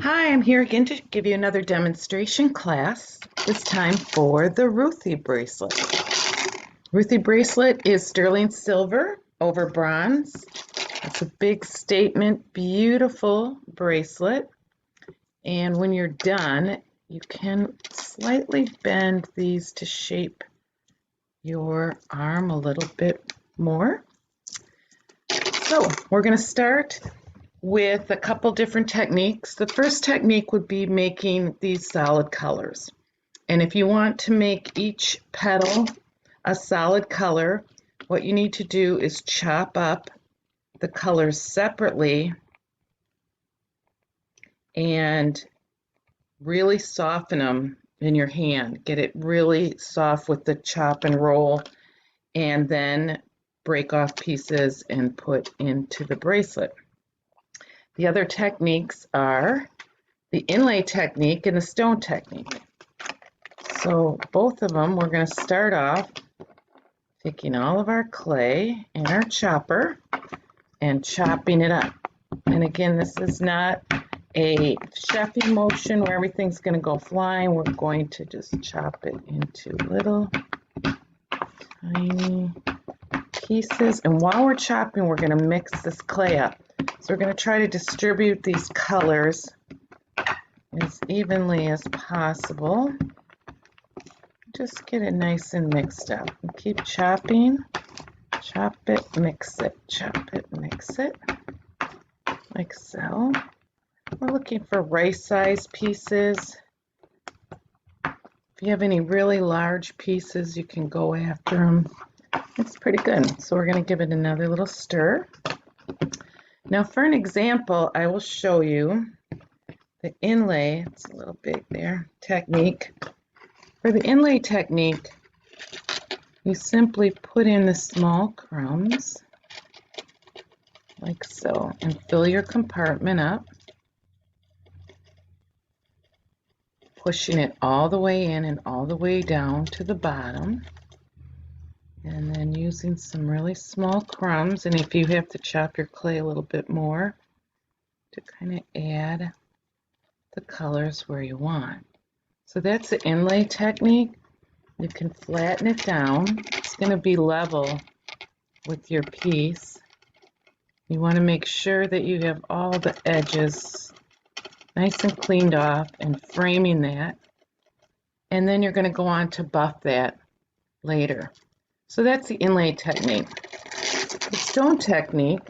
Hi, I'm here again to give you another demonstration class, this time for the Ruthie bracelet. Ruthie bracelet is sterling silver over bronze. It's a big statement, beautiful bracelet. And when you're done, you can slightly bend these to shape your arm a little bit more. So we're going to start with a couple different techniques. The first technique would be making these solid colors. And if you want to make each petal a solid color, what you need to do is chop up the colors separately and really soften them in your hand. Get it really soft with the chop and roll, and then break off pieces and put into the bracelet. The other techniques are the inlay technique and the stone technique. So both of them, we're going to start off taking all of our clay in our chopper and chopping it up. And again, this is not a chefing motion where everything's going to go flying. We're going to just chop it into little tiny pieces. And while we're chopping, we're going to mix this clay up. So we're going to try to distribute these colors as evenly as possible. Just get it nice and mixed up. And keep chopping. Chop it, mix it, chop it, mix it. Like so. We're looking for rice-sized pieces. If you have any really large pieces, you can go after them. It's pretty good. So we're going to give it another little stir. Now for an example, I will show you the inlay, it's a little big there, technique. For the inlay technique, you simply put in the small crumbs, like so, and fill your compartment up, pushing it all the way in and all the way down to the bottom. And then using some really small crumbs, and if you have to chop your clay a little bit more to kind of add the colors where you want. So that's the inlay technique. You can flatten it down. It's going to be level with your piece. You want to make sure that you have all the edges nice and cleaned off and framing that. And then you're going to go on to buff that later. So that's the inlay technique. The stone technique,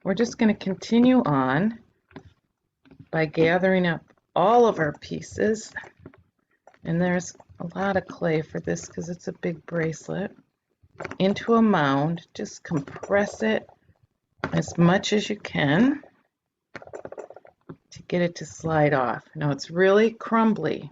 we're just going to continue on by gathering up all of our pieces. And there's a lot of clay for this because it's a big bracelet. Into a mound, just compress it as much as you can to get it to slide off. Now it's really crumbly,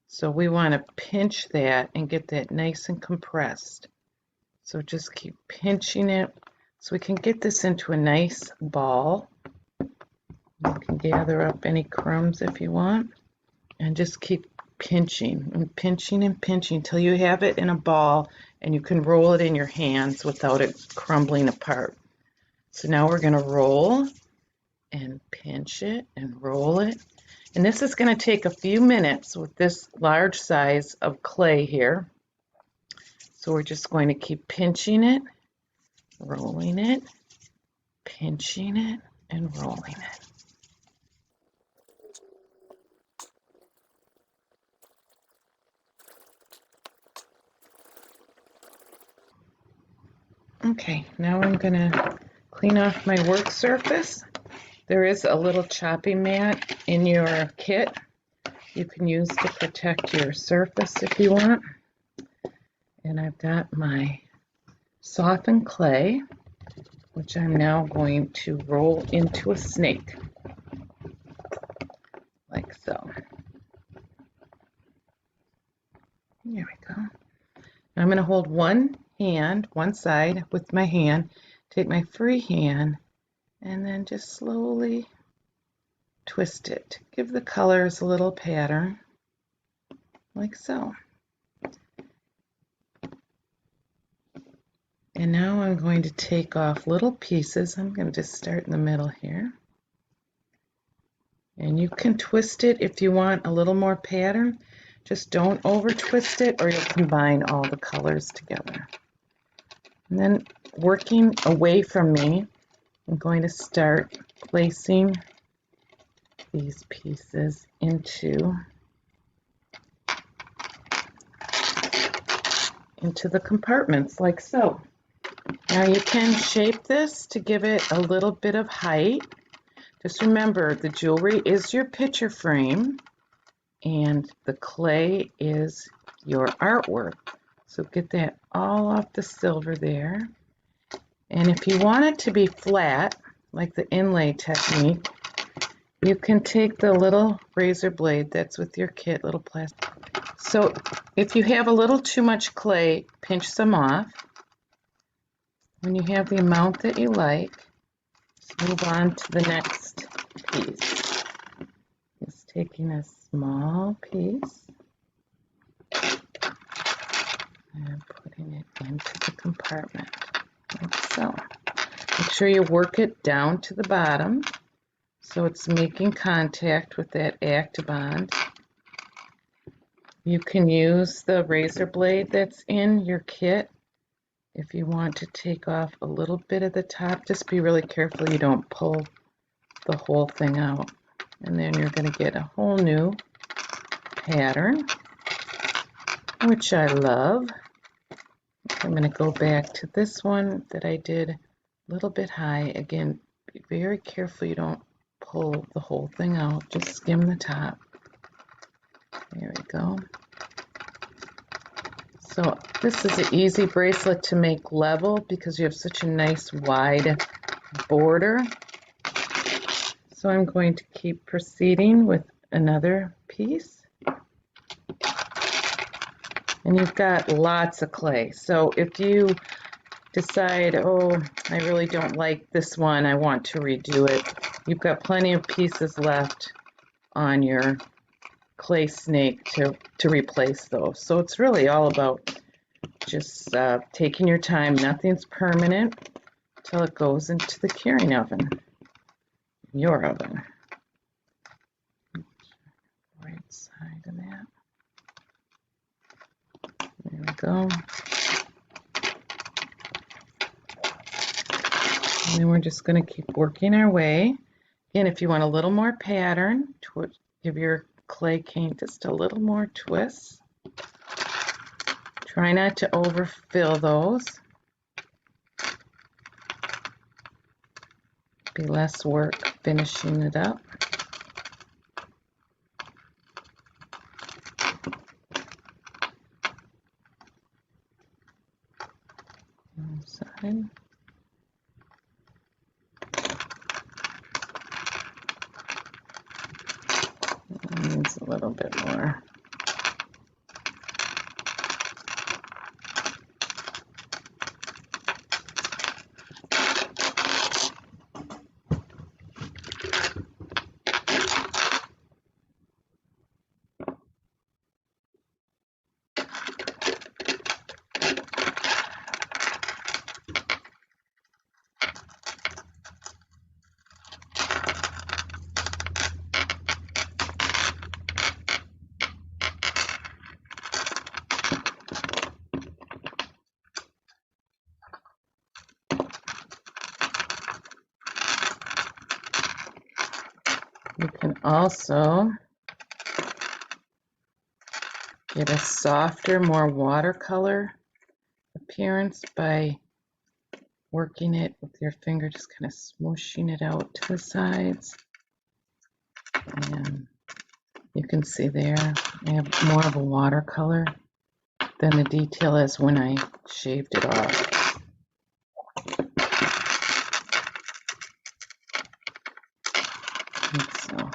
so we want to pinch that and get that nice and compressed. So just keep pinching it so we can get this into a nice ball. You can gather up any crumbs if you want and just keep pinching and pinching and pinching until you have it in a ball and you can roll it in your hands without it crumbling apart. So now we're going to roll and pinch it and roll it. And this is going to take a few minutes with this large size of clay here. So we're just going to keep pinching it, rolling it, pinching it, and rolling it. Okay, now I'm going to clean off my work surface. There is a little chopping mat in your kit you can use to protect your surface if you want. And I've got my softened clay, which I'm now going to roll into a snake, like so. There we go. I'm going to hold one hand, one side with my hand, take my free hand, and then just slowly twist it. Give the colors a little pattern, like so. And now I'm going to take off little pieces. I'm going to just start in the middle here. And you can twist it if you want a little more pattern. Just don't over twist it or you'll combine all the colors together. And then working away from me, I'm going to start placing these pieces into the compartments like so. Now you can shape this to give it a little bit of height. Just remember, the jewelry is your picture frame and the clay is your artwork. So get that all off the silver there. And if you want it to be flat, like the Inlay Technique, you can take the little razor blade that's with your kit, little plastic. So if you have a little too much clay, pinch some off. When you have the amount that you like, just move on to the next piece. Just taking a small piece and putting it into the compartment, like so. Make sure you work it down to the bottom so it's making contact with that active bond. You can use the razor blade that's in your kit if you want to take off a little bit of the top. Just be really careful you don't pull the whole thing out. And then you're going to get a whole new pattern, which I love. I'm going to go back to this one that I did a little bit high. Again, be very careful you don't pull the whole thing out. Just skim the top. There we go. So this is an easy bracelet to make level because you have such a nice wide border. So I'm going to keep proceeding with another piece. And you've got lots of clay. So if you decide, oh, I really don't like this one, I want to redo it, you've got plenty of pieces left on your clay snake to replace those. So it's really all about just taking your time. Nothing's permanent until it goes into the curing oven, your oven. Right side of that. There we go. And then we're just going to keep working our way. Again, if you want a little more pattern, give your clay cane just a little more twist. Try not to overfill those. Be less work finishing it up. Side. Needs a little bit more. You can also get a softer, more watercolor appearance by working it with your finger, just kind of smooshing it out to the sides. And you can see there, I have more of a watercolor than the detail is when I shaved it off. So,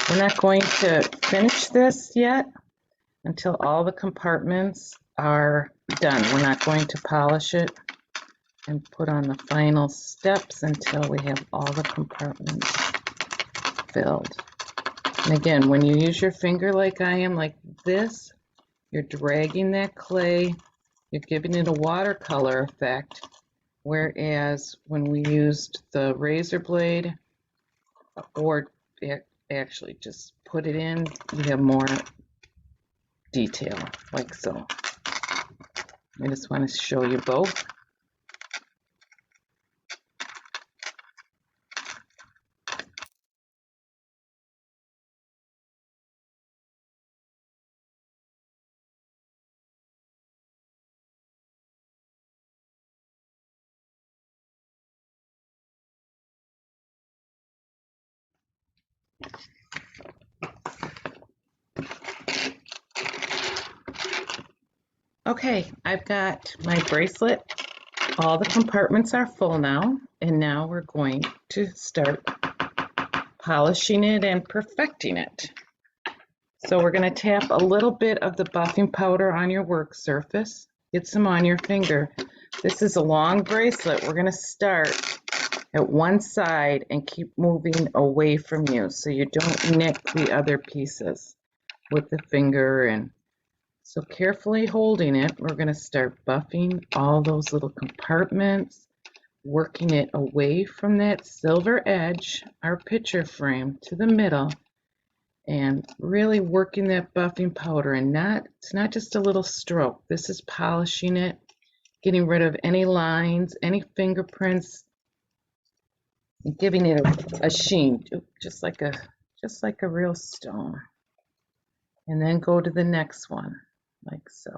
we're not going to finish this yet until all the compartments are done. We're not going to polish it and put on the final steps until we have all the compartments filled. And again, when you use your finger like I am, like this, you're dragging that clay, you're giving it a watercolor effect whereas when we used the razor blade, or actually just put it in, you have more detail, like so. I just want to show you both. Okay, I've got my bracelet. All the compartments are full now, and now we're going to start polishing it and perfecting it. So we're going to tap a little bit of the buffing powder on your work surface. Get some on your finger. This is a long bracelet. We're going to start at one side and keep moving away from you so you don't nick the other pieces with the finger. And so carefully holding it, we're going to start buffing all those little compartments, working it away from that silver edge, our picture frame, to the middle, and really working that buffing powder. And it's not just a little stroke. This is polishing it, getting rid of any lines, any fingerprints, and giving it a sheen, just like a real stone. And then go to the next one, like so.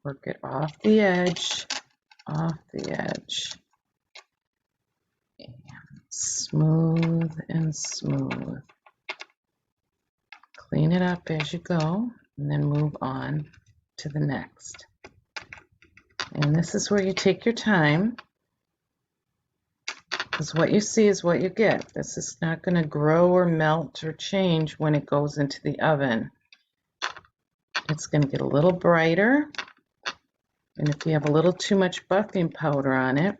Work it off the edge, and smooth and smooth. Clean it up as you go, and then move on to the next. And this is where you take your time, because what you see is what you get. This is not going to grow or melt or change when it goes into the oven. It's going to get a little brighter, and if you have a little too much buffing powder on it,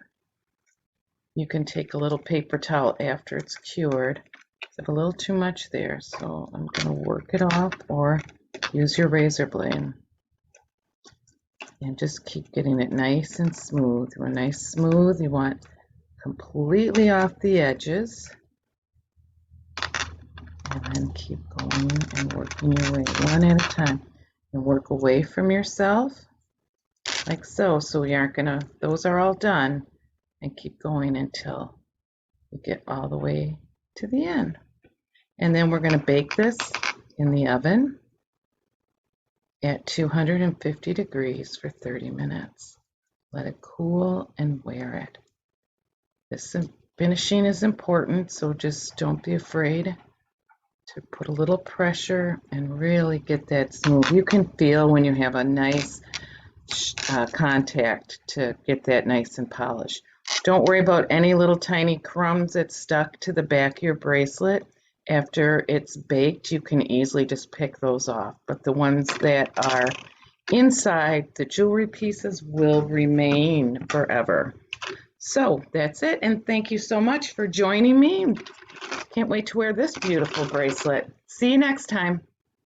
you can take a little paper towel after it's cured. There's a little too much there, so I'm going to work it off, or use your razor blade. And just keep getting it nice and smooth. When nice smooth, you want completely off the edges. And then keep going and working your way one at a time. And work away from yourself, like so. So we aren't gonna, those are all done. And keep going until you get all the way to the end. And then we're gonna bake this in the oven at 250 degrees for 30 minutes. Let it cool and wear it. This finishing is important, so just don't be afraid to put a little pressure and really get that smooth. You can feel when you have a nice contact to get that nice and polished. Don't worry about any little tiny crumbs that stuck to the back of your bracelet. After it's baked, you can easily just pick those off, but the ones that are inside the jewelry pieces will remain forever. So that's it, and thank you so much for joining me. Can't wait to wear this beautiful bracelet. See you next time.